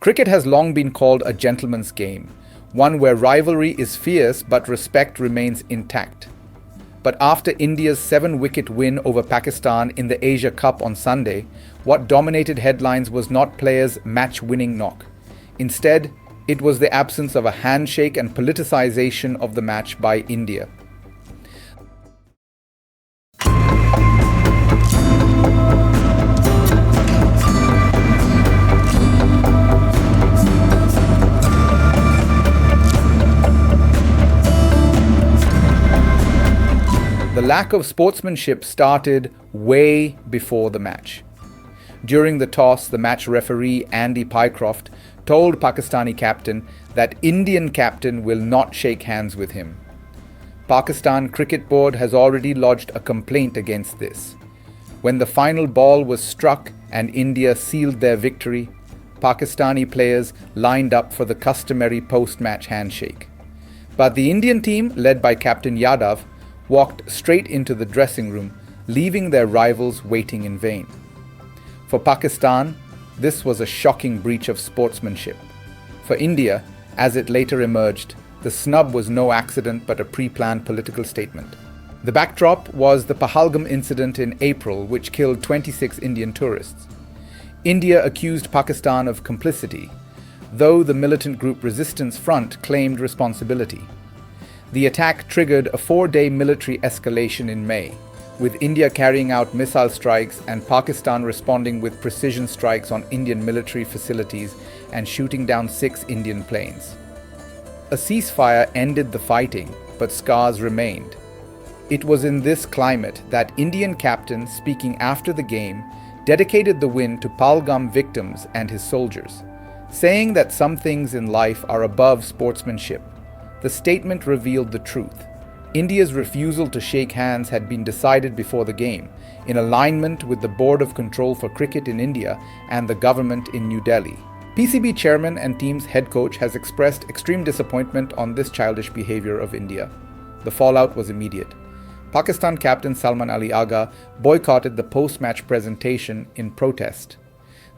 Cricket has long been called a gentleman's game, one where rivalry is fierce but respect remains intact. But after India's seven-wicket win over Pakistan in the Asia Cup on Sunday, what dominated headlines was not players' match-winning knock. Instead, it was the absence of a handshake and politicization of the match by India. The lack of sportsmanship started way before the match. During the toss, the match referee Andy Pycroft told Pakistani captain that Indian captain will not shake hands with him. Pakistan Cricket Board has already lodged a complaint against this. When the final ball was struck and India sealed their victory, Pakistani players lined up for the customary post-match handshake. But the Indian team, led by Captain Yadav, walked straight into the dressing room, leaving their rivals waiting in vain. For Pakistan, this was a shocking breach of sportsmanship. For India, as it later emerged, the snub was no accident but a pre-planned political statement. The backdrop was the Pahalgam incident in April, which killed 26 Indian tourists. India accused Pakistan of complicity, though the militant group Resistance Front claimed responsibility. The attack triggered a 4-day military escalation in May, with India carrying out missile strikes and Pakistan responding with precision strikes on Indian military facilities and shooting down 6 Indian planes. A ceasefire ended the fighting, but scars remained. It was in this climate that Indian captain, speaking after the game, dedicated the win to Pahalgam victims and his soldiers, saying that some things in life are above sportsmanship. The statement revealed the truth. India's refusal to shake hands had been decided before the game, in alignment with the Board of Control for Cricket in India and the government in New Delhi. PCB chairman and team's head coach has expressed extreme disappointment on this childish behavior of India. The fallout was immediate. Pakistan captain Salman Ali Agha boycotted the post-match presentation in protest.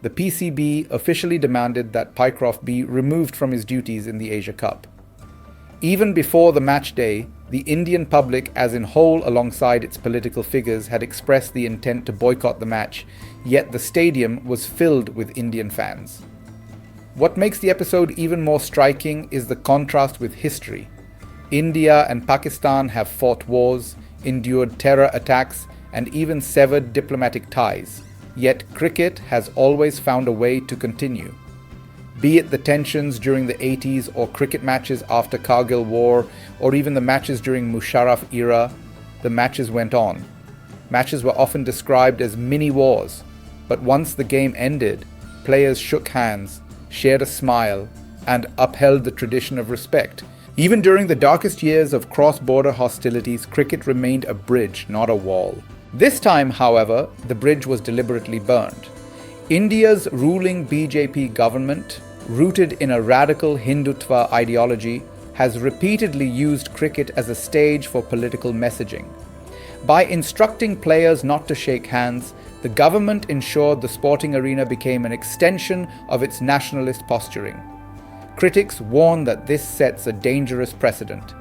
The PCB officially demanded that Pycroft be removed from his duties in the Asia Cup. Even before the match day, the Indian public as in whole alongside its political figures had expressed the intent to boycott the match, yet the stadium was filled with Indian fans. What makes the episode even more striking is the contrast with history. India and Pakistan have fought wars, endured terror attacks, and even severed diplomatic ties. Yet cricket has always found a way to continue. Be it the tensions during the 80s or cricket matches after Kargil War or even the matches during Musharraf era, the matches went on. Matches were often described as mini-wars, but once the game ended, players shook hands, shared a smile, and upheld the tradition of respect. Even during the darkest years of cross-border hostilities, cricket remained a bridge, not a wall. This time, however, the bridge was deliberately burned. India's ruling BJP government, rooted in a radical Hindutva ideology, has repeatedly used cricket as a stage for political messaging. By instructing players not to shake hands, the government ensured the sporting arena became an extension of its nationalist posturing. Critics warn that this sets a dangerous precedent.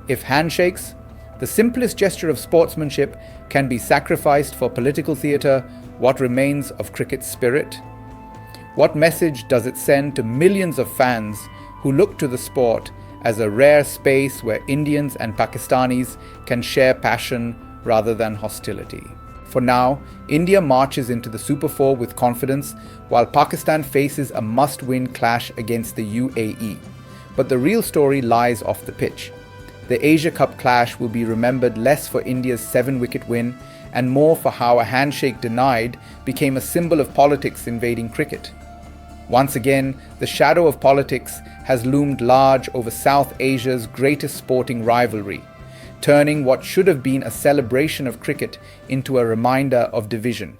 If handshakes, the simplest gesture of sportsmanship, can be sacrificed for political theatre, what remains of cricket's spirit? What message does it send to millions of fans who look to the sport as a rare space where Indians and Pakistanis can share passion rather than hostility? For now, India marches into the Super 4 with confidence, while Pakistan faces a must-win clash against the UAE. But the real story lies off the pitch. The Asia Cup clash will be remembered less for India's 7-wicket win and more for how a handshake denied became a symbol of politics invading cricket. Once again, the shadow of politics has loomed large over South Asia's greatest sporting rivalry, turning what should have been a celebration of cricket into a reminder of division.